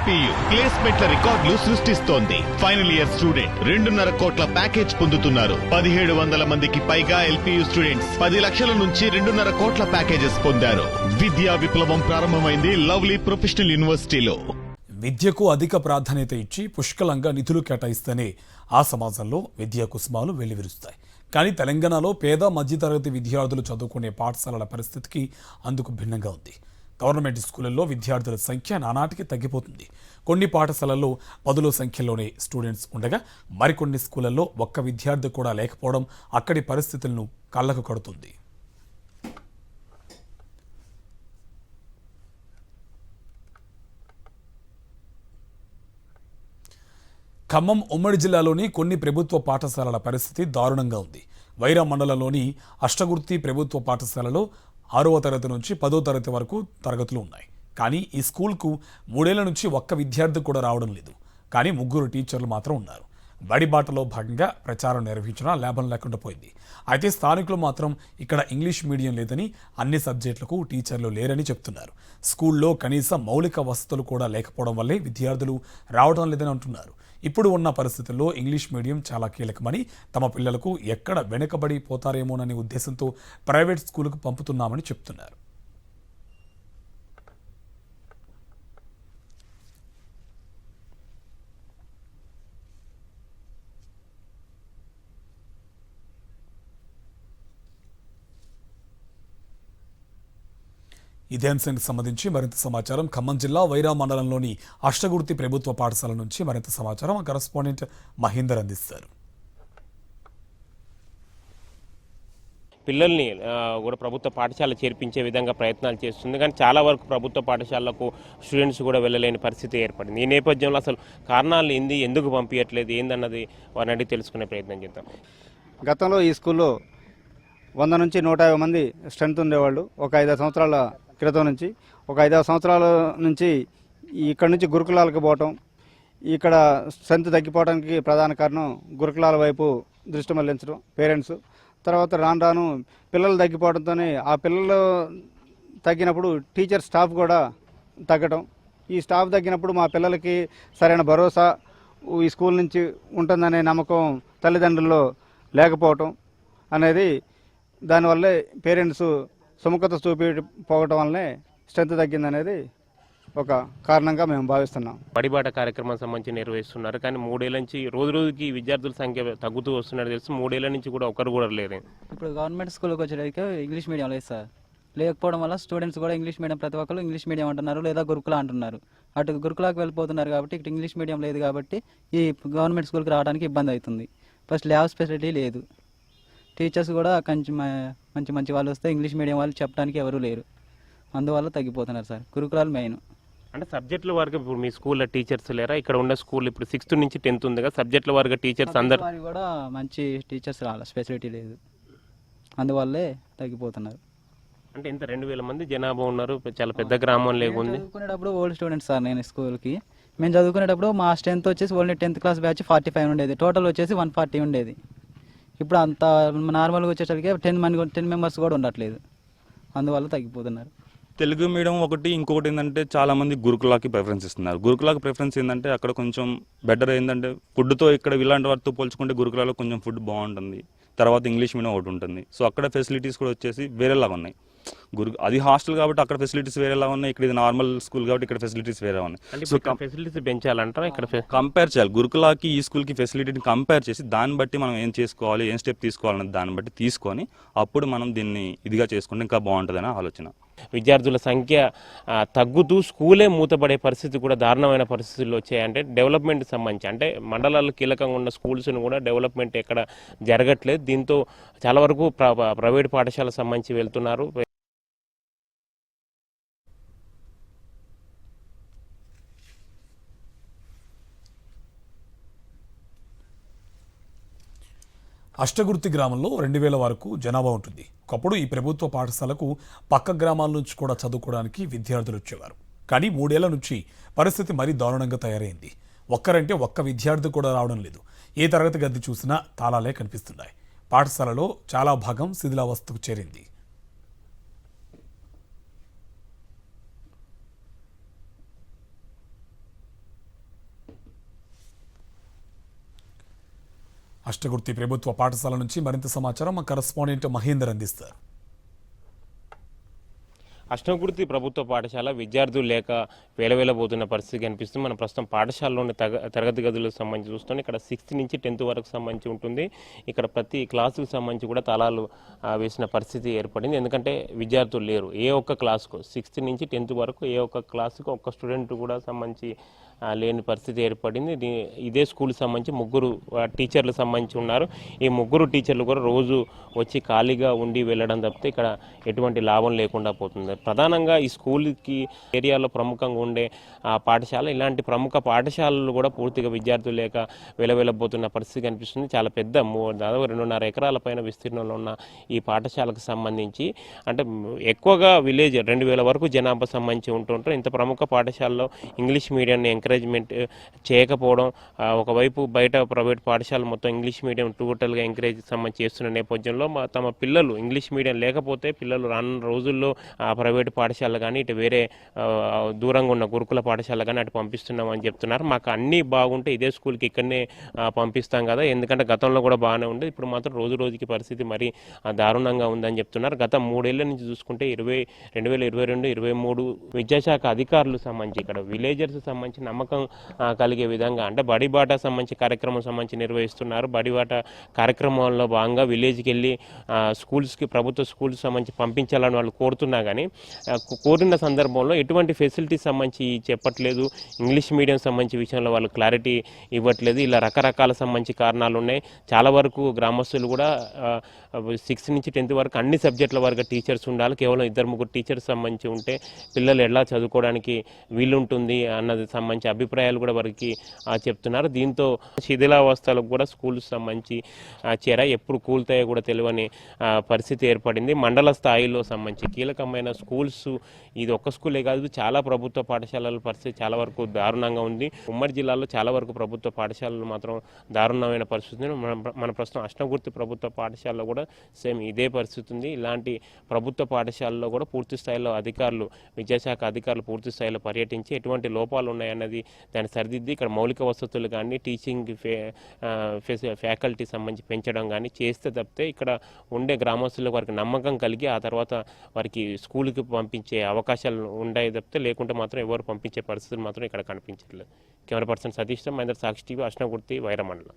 ఎల్పీయు ప్లేస్మెంట్ల రికార్డులు సృష్టిస్తోంది. Final year student 2.5 కోట్ల ప్యాకేజ్ పొందుతున్నారు. 1700 మందికి పైగా ఎల్పీయు స్టూడెంట్స్ 10 లక్షల నుంచి 2.5 కోట్ల ప్యాకేజెస్ పొందారు. విద్యా విప్లవం ప్రారంభమైంది లవ్లీ ప్రొఫెషనల్ యూనివర్సిటీలో. విద్యకు అధిక ప్రాధాన్యత ఇచ్చి పుష్కలంగా నిధులు కేటాయిస్తేనే ఆ సమాజంలో విద్యా కుసుమాలు వెల్లివిరుస్తాయి. కానీ తెలంగాణలో పేద మధ్యతరగతి విద్యార్థులు చదువుకునే పాఠశాలల పరిస్థితికి అందుకు భిన్నంగా ఉంది. గవర్నమెంట్ స్కూళ్లలో విద్యార్థుల సంఖ్య నానాటికి తగ్గిపోతుంది. కొన్ని పాఠశాలల్లో 10ల సంఖ్యలోనే స్టూడెంట్స్ ఉండగా మరికొన్ని స్కూళ్లలో ఒక్క విద్యార్థి కూడా లేకపోవడం అక్కడి పరిస్థితులను కళ్లకు కడుతుంది. ఖమ్మం ఉమ్మడి జిల్లాలోని కొన్ని ప్రభుత్వ పాఠశాలల పరిస్థితి దారుణంగా ఉంది. వైరా మండలంలోని అష్టగుర్తి ప్రభుత్వ పాఠశాలలో 6వ తరగతి నుంచి 10వ తరగతి వరకు తరగతులు ఉన్నాయి. కానీ ఈ స్కూల్కు 3 ఏళ్ల నుంచి ఒక్క విద్యార్థి కూడా రావడం లేదు. కానీ 3 టీచర్లు మాత్రం ఉన్నారు. బడిబాటలో భాగంగా ప్రచారం నిర్వహించినా లాభం లేకుండా పోయింది. అయితే స్థానికులు మాత్రం ఇక్కడ ఇంగ్లీష్ మీడియం లేదని, అన్ని సబ్జెక్టులకు టీచర్లు లేరని చెప్తున్నారు. స్కూల్లో కనీసం మౌలిక వసతులు కూడా లేకపోవడం వల్లే విద్యార్థులు రావడం లేదని అంటున్నారు. ఇప్పుడు ఉన్న పరిస్థితుల్లో ఇంగ్లీష్ మీడియం చాలా కీలకమని, తమ పిల్లలకు ఎక్కడ వెనుకబడి పోతారేమోననే ఉద్దేశంతో ప్రైవేట్ స్కూలుకు పంపుతున్నామని చెప్తున్నారు. ఇదే అంశానికి సంబంధించి మరింత సమాచారం ఖమ్మం జిల్లా వైరా మండలంలోని అష్టగుర్తి ప్రభుత్వ పాఠశాల నుంచి మరింత సమాచారం మా కరెస్పాండెంట్ మహేందర్ అందిస్తారు. పిల్లల్ని కూడా ప్రభుత్వ పాఠశాల చేర్పించే విధంగా ప్రయత్నాలు చేస్తుంది. కానీ చాలా వరకు ప్రభుత్వ పాఠశాలకు స్టూడెంట్స్ కూడా వెళ్ళలేని పరిస్థితి ఏర్పడింది. ఈ నేపథ్యంలో అసలు కారణాలు ఏంది, ఎందుకు పంపించట్లేదు ఏందన్నది వారిని అడిగి తెలుసుకునే ప్రయత్నం చేద్దాం. గతంలో ఈ స్కూల్లో 100 నుంచి 150 మంది స్ట్రెంత్ ఉండేవాళ్ళు. ఒక 5 సంవత్సరాల క్రితం నుంచి, ఒక 5 సంవత్సరాల నుంచి ఇక్కడ నుంచి గురుకులాలకు పోవటం, ఇక్కడ స్ట్రెంత్ తగ్గిపోవడానికి ప్రధాన కారణం గురుకులాల వైపు దృష్టి మళ్లించడం పేరెంట్స్. తర్వాత రాను రాను పిల్లలు తగ్గిపోవడంతోనే ఆ పిల్లలు తగ్గినప్పుడు టీచర్ స్టాఫ్ కూడా తగ్గడం. ఈ స్టాఫ్ తగ్గినప్పుడు మా పిల్లలకి సరైన భరోసా ఈ స్కూల్ నుంచి ఉంటుందనే నమ్మకం తల్లిదండ్రుల్లో లేకపోవటం అనేది, దానివల్లే పేరెంట్స్ సుముఖత చూపిపోవటం వల్లనే స్ట్రెంత్ తగ్గిందనేది ఒక కారణంగా మేము భావిస్తున్నాం. బడిబాట కార్యక్రమం సంబంధించి నిర్వహిస్తున్నారు. కానీ 3 ఏళ్ల నుంచి రోజు రోజుకి విద్యార్థుల సంఖ్య తగ్గుతూ వస్తున్నట్టు తెలుసు. 3 ఏళ్ల నుంచి కూడా ఒకరు కూడా లేరు. ఇప్పుడు గవర్నమెంట్ స్కూల్కి వచ్చేటికి ఇంగ్లీష్ మీడియం లేదు సార్. లేకపోవడం వల్ల స్టూడెంట్స్ కూడా ఇంగ్లీష్ మీడియం, ప్రతి ఒక్కరు ఇంగ్లీష్ మీడియం అంటున్నారు, లేదా గురుకుల అంటున్నారు. అటు గురుకులకు వెళ్ళిపోతున్నారు కాబట్టి ఇక్కడ ఇంగ్లీష్ మీడియం లేదు కాబట్టి ఈ గవర్నమెంట్ స్కూల్కి రావడానికి ఇబ్బంది అవుతుంది. ఫస్ట్ ల్యాబ్ ఫెసిలిటీ లేదు. టీచర్స్ కూడా మంచి మంచి వాళ్ళు వస్తే ఇంగ్లీష్ మీడియం వాళ్ళు చెప్పడానికి ఎవరు లేరు. అందువల్ల తగ్గిపోతున్నారు సార్. గురుకులాలు మెయిన్. అంటే సబ్జెక్టుల వరకు ఇప్పుడు మీ స్కూల్లో టీచర్స్ లేరా? ఇక్కడ ఉన్న స్కూల్ ఇప్పుడు 6th నుంచి 10th ఉంది కదా, సబ్జెక్టుల వరకు టీచర్స్ అందరు కూడా మంచి టీచర్స్ రావాలి, స్పెసిలిటీ లేదు. అందువల్లే తగ్గిపోతున్నారు. అంటే ఇంత 2000 మంది జనాభా ఉన్నారు, చాలా పెద్ద గ్రామం లేకుంది. చదువుకునేటప్పుడు ఓల్డ్ స్టూడెంట్స్ సార్. నేను స్కూల్కి మేము చదువుకునేటప్పుడు మా స్ట్రెంత్ వచ్చేసి ఓన్లీ 10th క్లాస్ బ్యాచ్ 45 ఉండేది. టోటల్ వచ్చేసి 140 ఉండేది. ఇప్పుడు అంత నార్మల్గా వచ్చేసరికి 10 మెంబర్స్ కూడా ఉండట్లేదు. అందువల్ల తగ్గిపోతున్నారు. తెలుగు మీడియం ఒకటి, ఇంకొకటి ఏంటంటే చాలామంది గురుకులాకి ప్రిఫరెన్స్ ఇస్తున్నారు. గురుకులాకి ప్రిఫరెన్స్ ఏంటంటే అక్కడ కొంచెం బెటర్ ఏంటంటే ఫుడ్తో ఇక్కడ ఇలాంటి వాటితో పోల్చుకుంటే గురుకులాలో కొంచెం ఫుడ్ బాగుంటుంది. తర్వాత ఇంగ్లీష్ మీడియం ఒకటి ఉంటుంది. సో అక్కడ ఫెసిలిటీస్ కూడా వచ్చేసి వేరేలాగా ఉన్నాయి. అది హాస్టల్ కాబట్టి అక్కడ ఫెసిలిటీస్ వేరేలా ఉన్నాయి, ఇక్కడ ఇది నార్మల్ స్కూల్ కాబట్టి ఇక్కడ ఫెసిలిటీస్ వేరే ఉన్నాయి. సో ఫెసిలిటీస్ పెంచాలంటారా? ఇక్కడ కంపేర్ చేయాలి. గురుకులాకి ఈ స్కూల్కి ఫెసిలిటీని కంపేర్ చేసి దాన్ని బట్టి మనం ఏం చేసుకోవాలి, ఏం స్టెప్ తీసుకోవాలన్నది దాన్ని బట్టి తీసుకొని అప్పుడు మనం దీన్ని ఇదిగా చేసుకుంటే ఇంకా బాగుంటుందని ఆలోచన. విద్యార్థుల సంఖ్య తగ్గుతూ స్కూలే మూతపడే పరిస్థితి కూడా దారుణమైన పరిస్థితుల్లో వచ్చాయంటే డెవలప్మెంట్ సంబంధించి, అంటే మండలాల్లో కీలకంగా ఉన్న స్కూల్స్ను కూడా డెవలప్మెంట్ ఎక్కడ జరగట్లేదు. దీంతో చాలా వరకు ప్రైవేట్ పాఠశాలకు సంబంధించి వెళ్తున్నారు. అష్టగుర్తి గ్రామంలో 2000 వరకు జనాభా ఉంటుంది. ఒకప్పుడు ఈ ప్రభుత్వ పాఠశాలకు పక్క గ్రామాల నుంచి కూడా చదువుకోవడానికి విద్యార్థులు వచ్చేవారు. కానీ 3 ఏళ్ల నుంచి పరిస్థితి మరీ దారుణంగా తయారైంది. ఒక్కరంటే ఒక్క విద్యార్థి కూడా రావడం లేదు. ఏ తరగతి గది చూసినా తాళాలే కనిపిస్తున్నాయి. పాఠశాలలో చాలా భాగం శిథిలావస్థకు చేరింది. అష్టగుర్తి ప్రభుత్వ పాఠశాల నుంచి మరింత సమాచారం మా కరెస్పాండెంట్ మహేందర్ అందిస్తారు. అష్టగుర్తి ప్రభుత్వ పాఠశాల విద్యార్థులు లేక వేలవేలబోతున్న పరిస్థితి కనిపిస్తుంది. మనం ప్రస్తుతం పాఠశాలలోని తరగతి గదులకు సంబంధించి చూస్తాం. ఇక్కడ 6th నుంచి 10th వరకు సంబంధించి ఉంటుంది. ఇక్కడ ప్రతి క్లాసుకు సంబంధించి కూడా తాళాలు వేసిన పరిస్థితి ఏర్పడింది. ఎందుకంటే విద్యార్థులు లేరు. ఏ ఒక్క క్లాసుకు 6th నుంచి 10th వరకు ఏ ఒక్క క్లాసుకు ఒక్క స్టూడెంట్ కూడా సంబంధించి లేని పరిస్థితి ఏర్పడింది. ఇదే స్కూల్కి సంబంధించి 3 టీచర్లకు సంబంధించి ఉన్నారు. ఈ 3 టీచర్లు కూడా రోజు వచ్చి ఖాళీగా ఉండి వెళ్ళడం తప్పితే ఇక్కడ ఎటువంటి లాభం లేకుండా పోతుంది. ప్రధానంగా ఈ స్కూల్కి ఏరియాలో ప్రముఖంగా ఉండే పాఠశాల, ఇలాంటి ప్రముఖ పాఠశాలలు కూడా పూర్తిగా విద్యార్థులు లేక వెలవెలబోతున్న పరిస్థితి కనిపిస్తుంది. చాలా పెద్ద దాదాపు 2.5 ఎకరాల పైన విస్తీర్ణంలో ఉన్న ఈ పాఠశాలకు సంబంధించి అంటే ఎక్కువగా విలేజ్ 2000 వరకు జనాభా సంబంధించి ఉంటుంటారు. ఇంత ప్రముఖ పాఠశాలలో ఇంగ్లీష్ మీడియాన్ని ఎంకరేజ్మెంట్ చేయకపోవడం, ఒకవైపు బయట ప్రైవేట్ పాఠశాల మొత్తం ఇంగ్లీష్ మీడియం టోటల్గా ఎంకరేజ్ సంబంధించి చేస్తున్న నేపథ్యంలో తమ పిల్లలు ఇంగ్లీష్ మీడియం లేకపోతే పిల్లలు రానున్న రోజుల్లో ప్రైవేట్ పాఠశాల కానీ ఇటు వేరే దూరంగా ఉన్న గురుకుల పాఠశాల కానీ అటు పంపిస్తున్నామని చెప్తున్నారు. మాకు అన్నీ బాగుంటే ఇదే స్కూల్కి ఇక్కడనే పంపిస్తాం కదా, ఎందుకంటే గతంలో కూడా బాగానే ఉండేది, ఇప్పుడు మాత్రం రోజు రోజుకి పరిస్థితి మరీ దారుణంగా ఉందని చెప్తున్నారు. గత 3 ఏళ్ల నుంచి చూసుకుంటే 2022-23 విద్యాశాఖ అధికారులు సంబంధించి ఇక్కడ విలేజర్స్ సంబంధించి నమ్మకం కలిగే విధంగా అంటే బడిబాట సంబంధించి కార్యక్రమం సంబంధించి నిర్వహిస్తున్నారు. బడిబాట కార్యక్రమంలో భాగంగా విలేజ్కి వెళ్ళి స్కూల్స్కి ప్రభుత్వ స్కూల్స్ సంబంధించి పంపించాలని వాళ్ళు కోరుతున్నా కానీ కోరిన సందర్భంలో ఎటువంటి ఫెసిలిటీస్ సంబంధించి చెప్పట్లేదు. ఇంగ్లీష్ మీడియం సంబంధించి విషయంలో వాళ్ళు క్లారిటీ ఇవ్వట్లేదు. ఇలా రకరకాల సంబంధించి కారణాలు ఉన్నాయి. చాలా వరకు గ్రామస్తులు కూడా 6th నుంచి 10th వరకు అన్ని సబ్జెక్టుల వరకు టీచర్స్ ఉండాలి, కేవలం 2-3 టీచర్స్ సంబంధించి ఉంటే పిల్లలు ఎలా చదువుకోవడానికి వీలుంటుంది అన్నది సంబంధించి అభిప్రాయాలు కూడా వారికి చెప్తున్నారు. దీంతో శిథిలావస్థలకు కూడా స్కూల్స్ సంబంధించి చేరాయి. ఎప్పుడు కూల్తాయో కూడా తెలియని పరిస్థితి ఏర్పడింది. మండల స్థాయిలో సంబంధించి కీలకమైన స్కూల్స్, ఇది ఒక్క స్కూలే కాదు, చాలా ప్రభుత్వ పాఠశాలల పరిస్థితి చాలా వరకు దారుణంగా ఉంది. ఉమ్మడి జిల్లాలో చాలా వరకు ప్రభుత్వ పాఠశాలలు మాత్రం దారుణమైన పరిస్థితి ఉంది. మన ప్రస్తుతం అష్టగుర్తి ప్రభుత్వ పాఠశాలలో కూడా సేమ్ ఇదే పరిస్థితి ఉంది. ఇలాంటి ప్రభుత్వ పాఠశాలలో కూడా పూర్తి స్థాయిలో అధికారులు, విద్యాశాఖ అధికారులు పూర్తి స్థాయిలో పర్యటించి ఎటువంటి లోపాలు ఉన్నాయన్నది దాన్ని సరిదిద్ది ఇక్కడ మౌలిక వసతులు కానీ టీచింగ్ ఫ్యాకల్టీ సంబంధించి పెంచడం కానీ చేస్తే తప్పితే ఇక్కడ ఉండే గ్రామస్తులకు వారికి నమ్మకం కలిగి ఆ తర్వాత వారికి స్కూల్కి పంపించే అవకాశాలు ఉంటాయి తప్పితే లేకుంటే మాత్రం ఎవరు పంపించే పరిస్థితులు మాత్రం ఇక్కడ కనిపించట్లేదు. కెమెరా పర్సన్ సతీష్, మహేందర్, సాక్షి టీవీ, అష్నగుర్తి, వైరా మండలం.